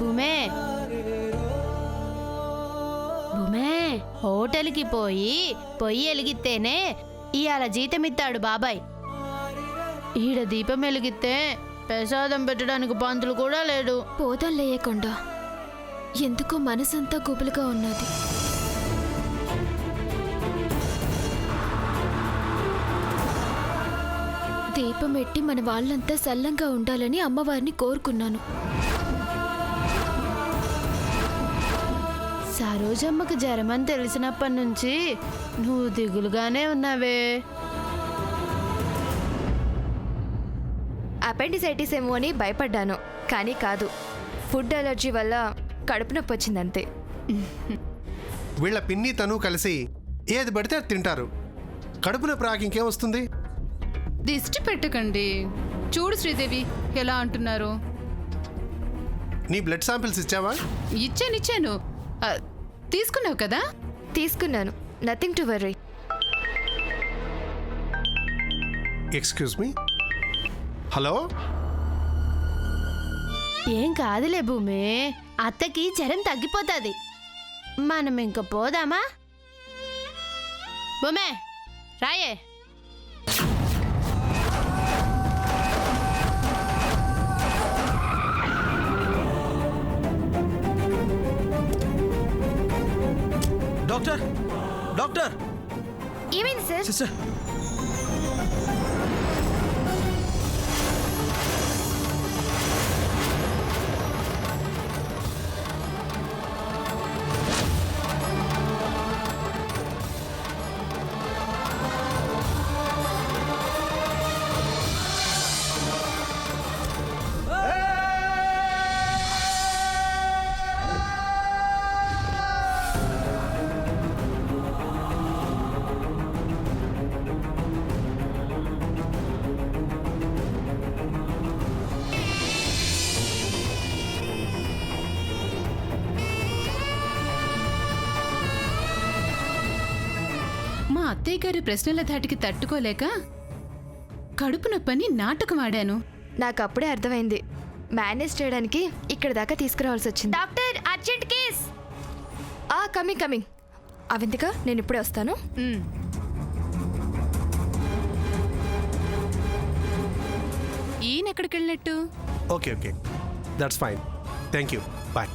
భూమే భూమే హోటల్కి పొయ్యి వెలిగితేనే ఇవాళ జీతం ఇస్తాడు బాబాయ్. ఈడ దీపం వెలిగితే ప్రసాదం పెట్టడానికి పంతులు కూడా లేడు. పోదాం లేయకుండా ఎందుకో మనసంతా గుబులుగా ఉన్నది. దీపం పెట్టి మన వాళ్ళంతా సల్లంగా ఉండాలని అమ్మవారిని కోరుకున్నాను. సరోజమ్మకు జ్వరమని తెలిసినప్పటి నుంచి నువ్వు దిగులుగానే ఉన్నావే. అపెండిసైటిస్ ఏమో అని భయపడ్డాను, కానీ కాదు, ఫుడ్ అలర్జీ వల్ల కడుపు నొప్పి వచ్చిందంతే. వీళ్ళ పిన్ని తను కలిసి ఏది పడితే అది తింటారు. కడుపు నొప్పి రాక ఇంకేం వస్తుంది? దిష్టి పెట్టకండి. చూడు శ్రీదేవి ఎలా అంటున్నారు. నీ బ్లడ్ శాంపిల్స్ ఇచ్చావా? ఇచ్చాను. తీసుకున్నావు కదా? తీసుకున్నాను, nothing to worry. Excuse me. Hello, ఏం కాదులే భూమి, అత్తకి జ్వరం తగ్గిపోతుంది. మనం ఇంక పోదామా? భూమే రాయే. డాక్టర్ డాక్టర్ ఏమైంది సార్? సిస్టర్, మా అత్తయ్య గారి ప్రశ్నల ధాటికి తట్టుకోలేక కడుపు నొప్పని నాటకం ఆడాను. నాకు అప్పుడే అర్థమైంది. మేనేజ్ చేయడానికి ఇక్కడ దాకా తీసుకురావాల్సి వచ్చింది. Doctor, urgent case. Coming. Avindika, నేను ఇప్పుడే వస్తాను. ఈయన ఎక్కడికి వెళ్ళినట్టు? Okay that's fine, thank you, bye.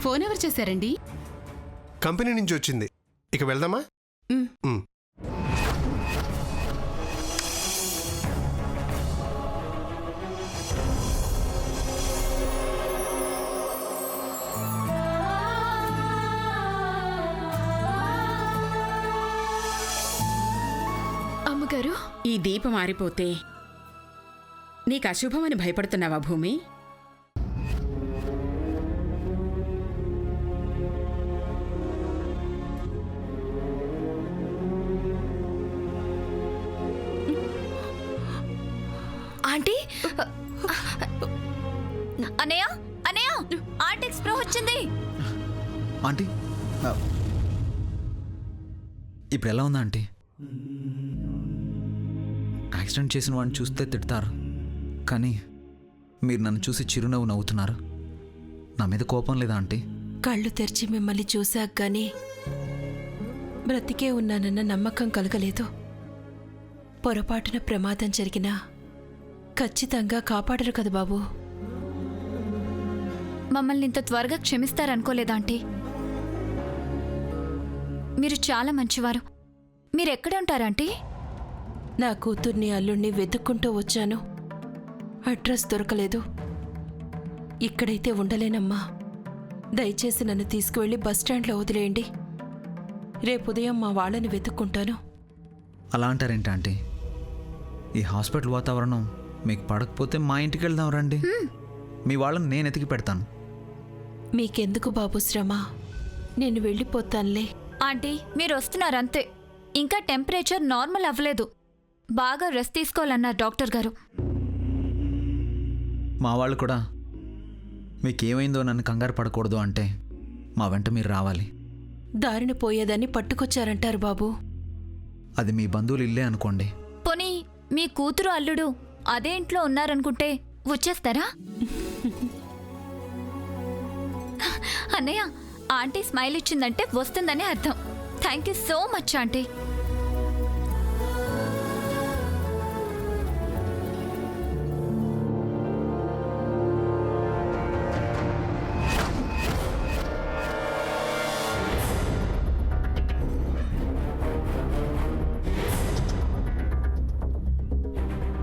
Phone ఎవరు చేశారండి? కంపెనీ నుంచి వచ్చింది. ఇక వెళ్దామా? అమ్మగారు, ఈ దీపం ఆరిపోతే నీకు అశుభమని భయపడుతున్నావా భూమి? ఆంటీ, అన్నయ్య ఆంటీ స్ప్రో వచ్చింది. ఆంటీ ఇప్పుడు ఎలా ఉందా ఆంటీ? యాక్సిడెంట్ చేసిన వాడిని చూస్తే తిడతారు, కానీ మీరు నన్ను చూసి చిరునవ్వు నవ్వుతున్నారు. నా మీద కోపం లేదా ఆంటీ? కళ్ళు తెరిచి మిమ్మల్ని చూశాక గానీ బ్రతికే ఉన్నానన్న నమ్మకం కలగలేదు. పొరపాటున ప్రమాదం జరిగినా ఖచ్చితంగా కాపాడరు కదా బాబు. మమ్మల్ని ఇంత త్వరగా క్షమిస్తారనుకోలేదాంటీ. మీరు చాలా మంచివారు. మీరెక్కడ ఉంటారంటీ? నా కూతుర్ని అల్లుణ్ణి వెతుక్కుంటూ వచ్చాను. అడ్రస్ దొరకలేదు. ఇక్కడైతే ఉండలేనమ్మా. దయచేసి నన్ను తీసుకువెళ్ళి బస్టాండ్లో వదిలేయండి. రేపు ఉదయం మా వాళ్ళని వెతుక్కుంటాను. అలా అంటారేంటి ఆంటీ? ఈ హాస్పిటల్ వాతావరణం మీకు పడకపోతే మా ఇంటికి వెళ్దాం రండి. మీ వాళ్ళని నేను ఎతికి పెడతాను. మీకెందుకు బాబు శ్రమ? నేను వెళ్ళిపోతానులే. ఆంటీ, మీరు వస్తున్నారంతే. ఇంకా టెంపరేచర్ నార్మల్ అవ్వలేదు. బాగా రెస్ట్ తీసుకోవాలన్నారు డాక్టర్ గారు. మా వాళ్ళు కూడా మీకేమైందో నన్ను కంగారు పడకూడదు అంటే మా వెంట మీరు రావాలి. దారిని పోయేదాన్ని పట్టుకొచ్చారంటారు బాబు. అది మీ బంధువులు ఇల్లే అనుకోండి. పోనీ మీ కూతురు అల్లుడు అదే ఇంట్లో ఉన్నారనుకుంటే వచ్చేస్తారా? అన్నయ్య ఆంటీ స్మైల్ ఇచ్చిందంటే వస్తుందని అర్థం. Thank you so much aunty.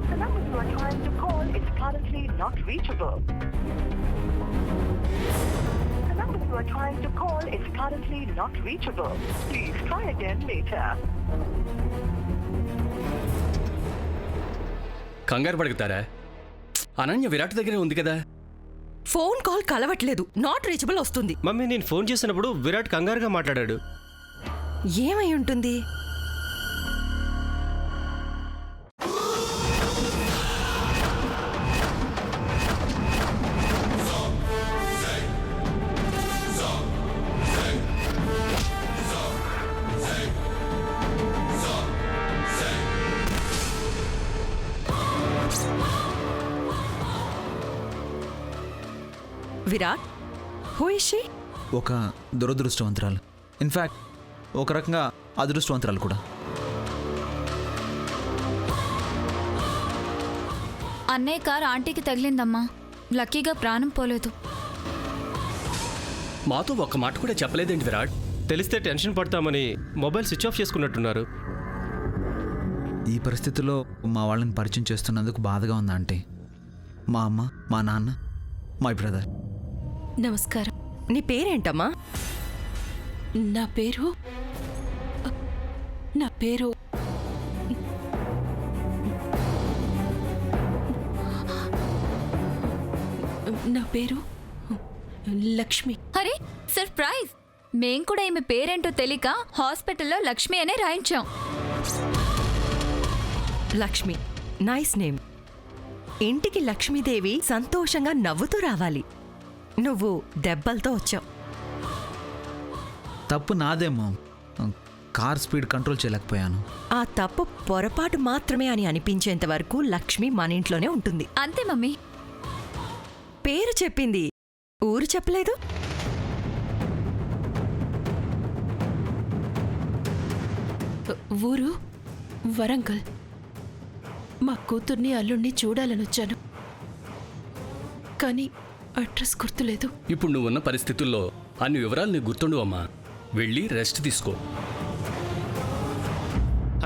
The number you are trying to call is currently not reachable. The number you are trying to call is currently not reachable. Please try again later. కంగారు పడుగుతారా? అనన్య విరాట్ దగ్గరే ఉంది కదా. Phone call కలవట్లేదు, not reachable వస్తుంది. Mummy నేను phone చేసినప్పుడు విరాట్ కంగారుగా మాట్లాడాడు. ఏమై ఉంటుంది? Virat, who is she? ఒక దురదృష్టవంతురాలు, ఇన్ఫ్యాక్ట్ ఒక రకంగా అదృష్టవంతురాలు కూడా. అన్నయ్య కార్ ఆంటీకి తగిలిందమ్మా. లక్కీగా ప్రాణం పోలేదు. మాతో ఒక్క మాట కూడా చెప్పలేదేంటి విరాట్? తెలిస్తే టెన్షన్ పడతామని మొబైల్ స్విచ్ ఆఫ్ చేసుకున్నట్టున్నారు. ఈ పరిస్థితుల్లో మా వాళ్ళని పరిచయం చేస్తున్నందుకు బాధగా ఉందా అంటే? మా అమ్మ, మా నాన్న, మై బ్రదర్. నమస్కారం. నీ పేరేంటమ్మా? నా పేరు నా పేరు నా పేరు లక్ష్మి. అరే సర్ప్రైజ్! మేం కూడా ఈమె పేరేంటో తెలియక హాస్పిటల్లో లక్ష్మి అనే రాయించాం. Lakshmi, nice name. ఇంటికి లక్ష్మీదేవి సంతోషంగా నవ్వుతూ రావాలి. నువ్వు దెబ్బలతో వచ్చావు. తప్పు నాదేమో, కార్ స్పీడ్ కంట్రోల్ చేయలేకపోయాను. ఆ తప్పు పొరపాటు మాత్రమే అని అనిపించేంత వరకు లక్ష్మి మన ఇంట్లోనే ఉంటుంది. అంతే మమ్మీ. పేరు చెప్పింది, ఊరు చెప్పలేదు. ఊరు వరంగల్. మా కూతుర్ని అల్లుణ్ణి చూడాలనొచ్చాను, కానీ అడ్రస్ గుర్తులేదు. ఇప్పుడు నువ్వున్న పరిస్థితుల్లో అన్ని వివరాలు నీకు గుర్తుండు అమ్మా. వెళ్ళి రెస్ట్ తీసుకో.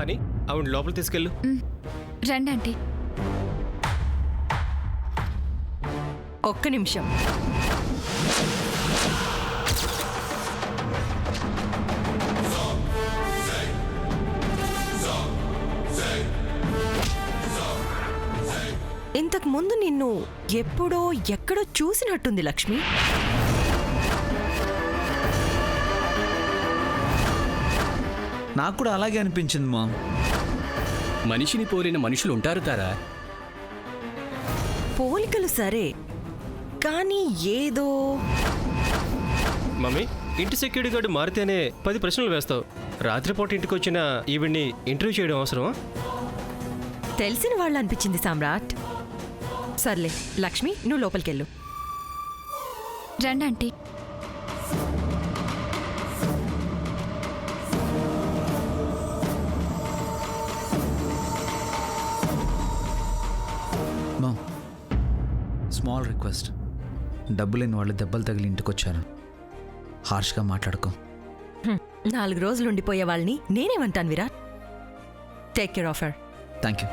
అని ఆవిడ లోపల తీసుకెళ్ళు. రండి ఆంటీ. ఒక్క నిమిషం. ఇంతకు ముందు నిన్ను ఎప్పుడో ఎక్కడో చూసినట్టుంది లక్ష్మి. నాకు కూడా అలాగే అనిపించింది మా. మనిషిని పోలిన మనుషులు ఉంటారు తారా. పోలికలు సరే, కానీ ఏదో. మమ్మీ ఇంటి సెక్యూరిటీ గార్డు మారితేనే 10 ప్రశ్నలు వేస్తావు. రాత్రిపూట ఇంటికి వచ్చిన ఈవిడ్ని ఇంటర్వ్యూ చేయడం అవసరమా? తెలిసిన వాళ్ళు అనిపించింది సామ్రాట్. సర్లే లక్ష్మి, నువ్వు లోపలికెళ్ళు. రండి ఆంటీ. మా, స్మాల్ రిక్వెస్ట్. డబ్బు లేని వాళ్ళు దెబ్బలు తగిలి ఇంటికి వచ్చారు. హార్ష్గా మాట్లాడుకో. 4 రోజులు ఉండిపోయే వాళ్ళని నేనేమంటాను Virat. Take care of her. Thank you.